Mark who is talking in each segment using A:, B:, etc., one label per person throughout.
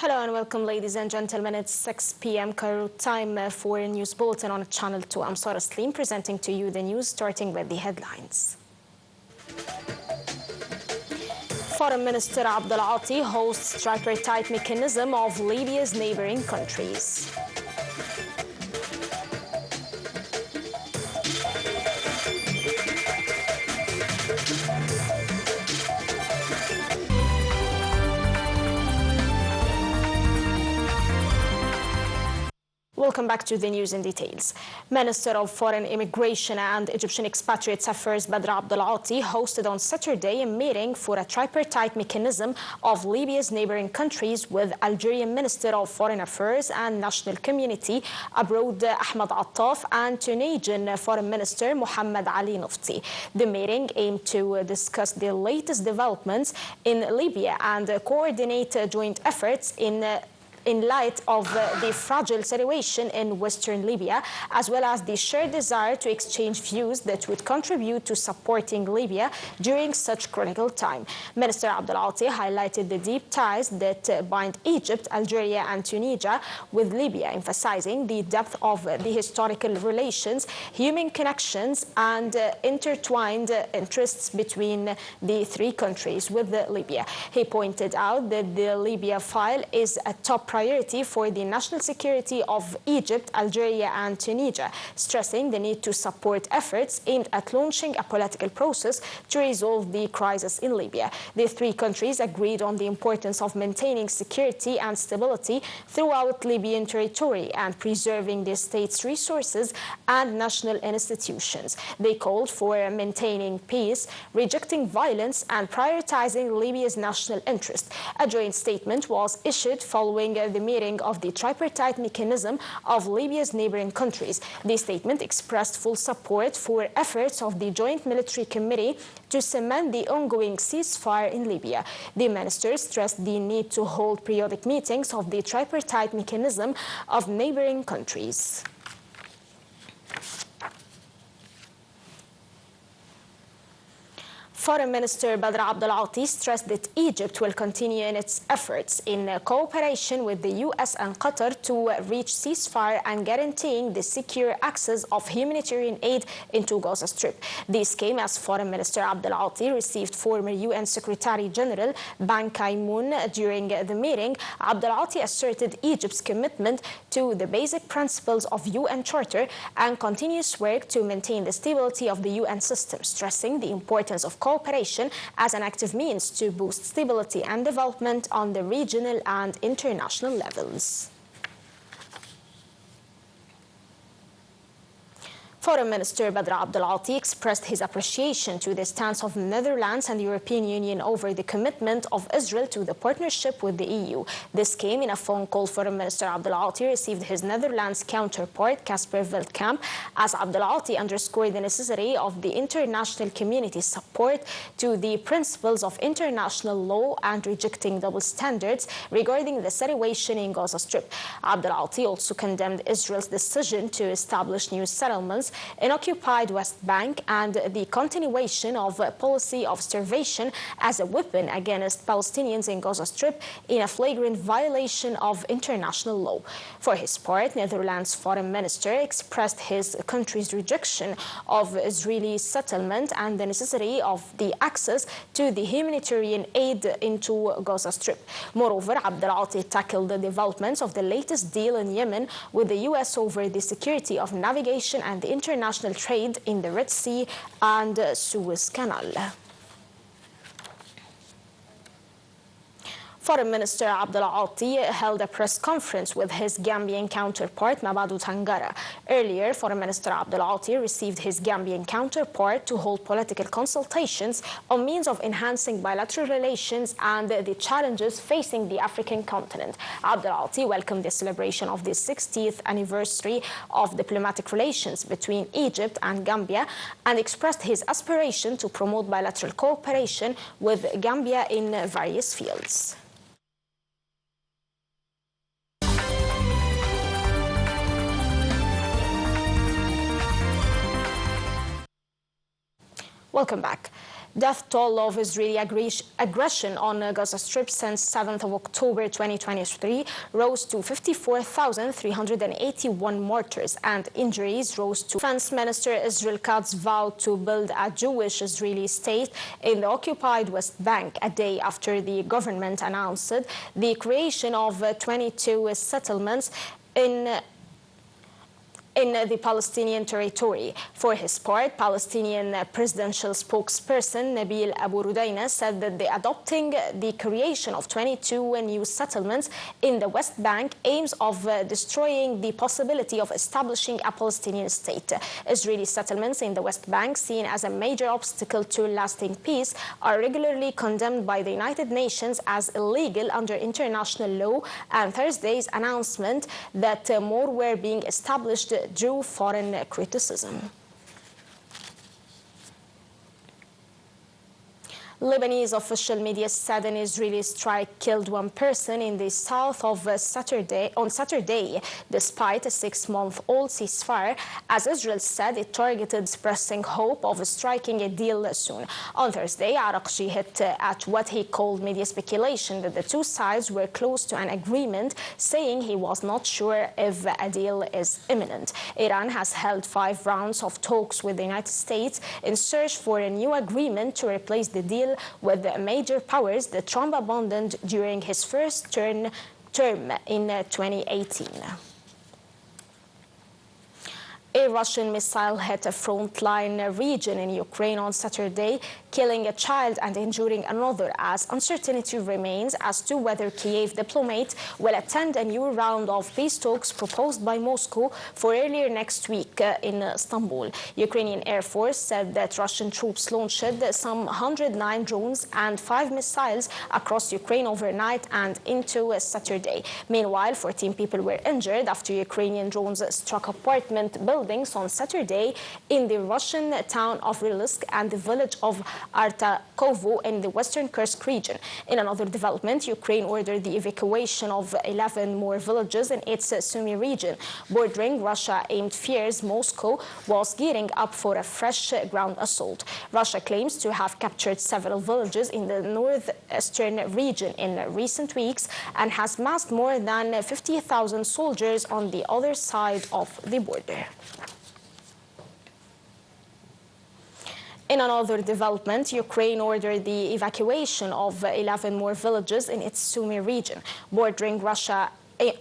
A: Hello and welcome, ladies and gentlemen. It's 6 p.m. Cairo time for a news bulletin on Channel 2. I'm Sarah Slim presenting to you the news, starting with the headlines. Foreign Minister Abdel Ati hosts tripartite mechanism of Libya's neighboring countries. Welcome back to the news in details. Minister of Foreign Immigration and Egyptian Expatriates Affairs Badr Abdel Ati hosted on Saturday a meeting for a tripartite mechanism of Libya's neighboring countries with Algerian Minister of Foreign Affairs and National Community Abroad Ahmed Attaf and Tunisian Foreign Minister Mohammed Ali Nofti. The meeting aimed to discuss the latest developments in Libya and coordinate joint efforts in light of the fragile situation in western Libya, as well as the shared desire to exchange views that would contribute to supporting Libya during such critical time. Minister Abdel Ati highlighted the deep ties that bind Egypt, Algeria and Tunisia with Libya, emphasizing the depth of the historical relations, human connections and intertwined interests between the three countries with Libya. He pointed out that the Libya file is a top priority for the national security of Egypt, Algeria and Tunisia, stressing the need to support efforts aimed at launching a political process to resolve the crisis in Libya. The three countries agreed on the importance of maintaining security and stability throughout Libyan territory and preserving the state's resources and national institutions. They called for maintaining peace, rejecting violence and prioritizing Libya's national interest. A joint statement was issued following the meeting of the tripartite mechanism of Libya's neighboring countries. The statement expressed full support for efforts of the Joint Military Committee to cement the ongoing ceasefire in Libya. The ministers stressed the need to hold periodic meetings of the tripartite mechanism of neighboring countries. Foreign Minister Badr Abdel Ati stressed that Egypt will continue in its efforts in cooperation with the U.S. and Qatar to reach ceasefire and guaranteeing the secure access of humanitarian aid into Gaza Strip. This came as Foreign Minister Abdel Ati received former UN Secretary General Ban Ki-moon. During the meeting, Abdel Ati asserted Egypt's commitment to the basic principles of UN Charter and continuous work to maintain the stability of the UN system, stressing the importance of cooperation as an active means to boost stability and development on the regional and international levels. Foreign Minister Badr Abdel Ati expressed his appreciation to the stance of the Netherlands and the European Union over the commitment of Israel to the partnership with the EU. This came in a phone call Foreign Minister Abdel Ati received his Netherlands counterpart Casper Veldkamp, as Abdel Ati underscored the necessity of the international community's support to the principles of international law and rejecting double standards regarding the situation in Gaza Strip. Abdel Ati also condemned Israel's decision to establish new settlements in occupied West Bank and the continuation of a policy of starvation as a weapon against Palestinians in Gaza Strip in a flagrant violation of international law. For his part, Netherlands Foreign Minister expressed his country's rejection of Israeli settlement and the necessity of the access to the humanitarian aid into Gaza Strip. Moreover, Abdel Ati tackled the developments of the latest deal in Yemen with the U.S. over the security of navigation and the international trade in the Red Sea and Suez Canal. Foreign Minister Abdel Ati held a press conference with his Gambian counterpart Mamadou Tangara. Earlier, Foreign Minister Abdel Ati received his Gambian counterpart to hold political consultations on means of enhancing bilateral relations and the challenges facing the African continent. Abdel Ati welcomed the celebration of the 60th anniversary of diplomatic relations between Egypt and Gambia and expressed his aspiration to promote bilateral cooperation with Gambia in various fields. Welcome back. Death toll of Israeli aggression on Gaza Strip since 7th of October 2023 rose to 54,381 martyrs, and injuries rose to. Defense Minister Israel Katz vowed to build a Jewish Israeli state in the occupied West Bank a day after the government announced the creation of 22 settlements in the Palestinian territory. For his part, Palestinian presidential spokesperson Nabil Abu Rudaina said that adopting the creation of 22 new settlements in the West Bank aims of destroying the possibility of establishing a Palestinian state. Israeli settlements in the West Bank, seen as a major obstacle to lasting peace, are regularly condemned by the United Nations as illegal under international law, and Thursday's announcement that more were being established drew foreign criticism. Lebanese official media said an Israeli strike killed one person in the south of on Saturday, despite a 6-month-old ceasefire, as Israel said it targeted expressing hope of striking a deal soon. On Thursday, Arakshi hit at what he called media speculation that the two sides were close to an agreement, saying he was not sure if a deal is imminent. Iran has held 5 rounds of talks with the United States in search for a new agreement to replace the deal with the major powers that Trump abandoned during his first term in 2018. A Russian missile hit a frontline region in Ukraine on Saturday, killing a child and injuring another, as uncertainty remains as to whether Kyiv diplomats will attend a new round of peace talks proposed by Moscow for earlier next week in Istanbul. Ukrainian Air Force said that Russian troops launched some 109 drones and 5 missiles across Ukraine overnight and into Saturday. Meanwhile, 14 people were injured after Ukrainian drones struck apartment buildings on Saturday in the Russian town of Rylysk and the village of Artakovo in the western Kursk region. In another development, Ukraine ordered the evacuation of 11 more villages in its Sumy region, bordering Russia-aimed fears Moscow was gearing up for a fresh ground assault. Russia claims to have captured several villages in the northeastern region in recent weeks and has massed more than 50,000 soldiers on the other side of the border. In another development, Ukraine ordered the evacuation of 11 more villages in its Sumy region, bordering Russia.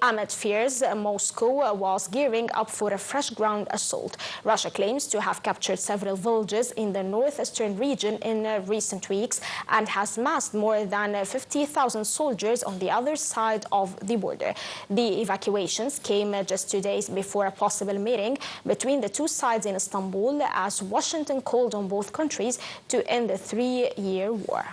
A: Amid fears Moscow was gearing up for a fresh ground assault. Russia claims to have captured several villages in the northeastern region in recent weeks and has massed more than 50,000 soldiers on the other side of the border. The evacuations came just 2 days before a possible meeting between the two sides in Istanbul, as Washington called on both countries to end the 3-year war.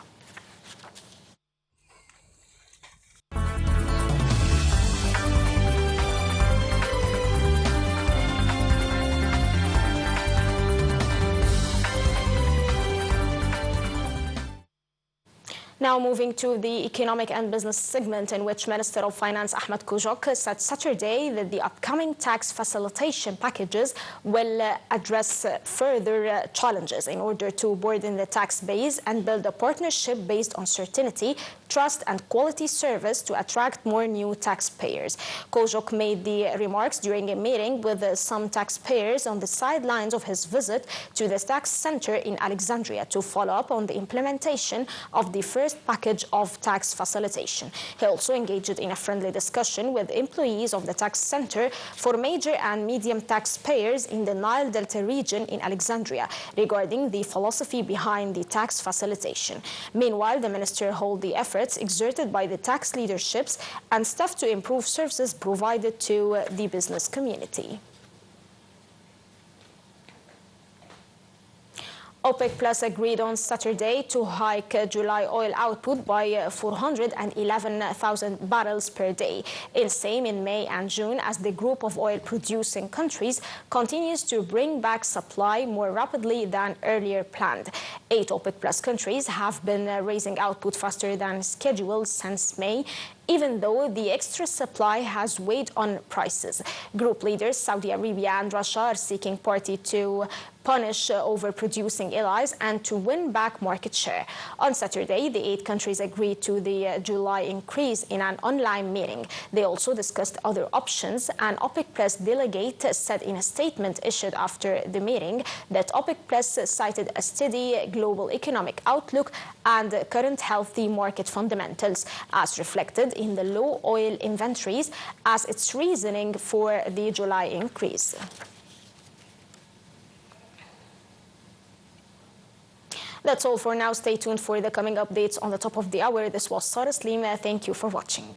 A: Now moving to the economic and business segment, in which Minister of Finance Ahmed Kojok said Saturday that the upcoming tax facilitation packages will address further challenges in order to broaden the tax base and build a partnership based on certainty, trust and quality service to attract more new taxpayers. Kojok made the remarks during a meeting with some taxpayers on the sidelines of his visit to the tax center in Alexandria to follow up on the implementation of the first package of tax facilitation. He also engaged in a friendly discussion with employees of the tax center for major and medium taxpayers in the Nile Delta region in Alexandria regarding the philosophy behind the tax facilitation. Meanwhile, the minister hailed the efforts exerted by the tax leaderships and staff to improve services provided to the business community. OPEC Plus agreed on Saturday to hike July oil output by 411,000 barrels per day, in same in May and June, as the group of oil-producing countries continues to bring back supply more rapidly than earlier planned. 8 OPEC Plus countries have been raising output faster than scheduled since May, even though the extra supply has weighed on prices. Group leaders Saudi Arabia and Russia are seeking party to punish overproducing allies and to win back market share. On Saturday, the 8 countries agreed to the July increase in an online meeting. They also discussed other options. An OPEC Plus delegate said in a statement issued after the meeting that OPEC Plus cited a steady global economic outlook and current healthy market fundamentals, as reflected in the low oil inventories, as its reasoning for the July increase. That's all for now. Stay tuned for the coming updates on the top of the hour. This was Sarah Slima. Thank you for watching.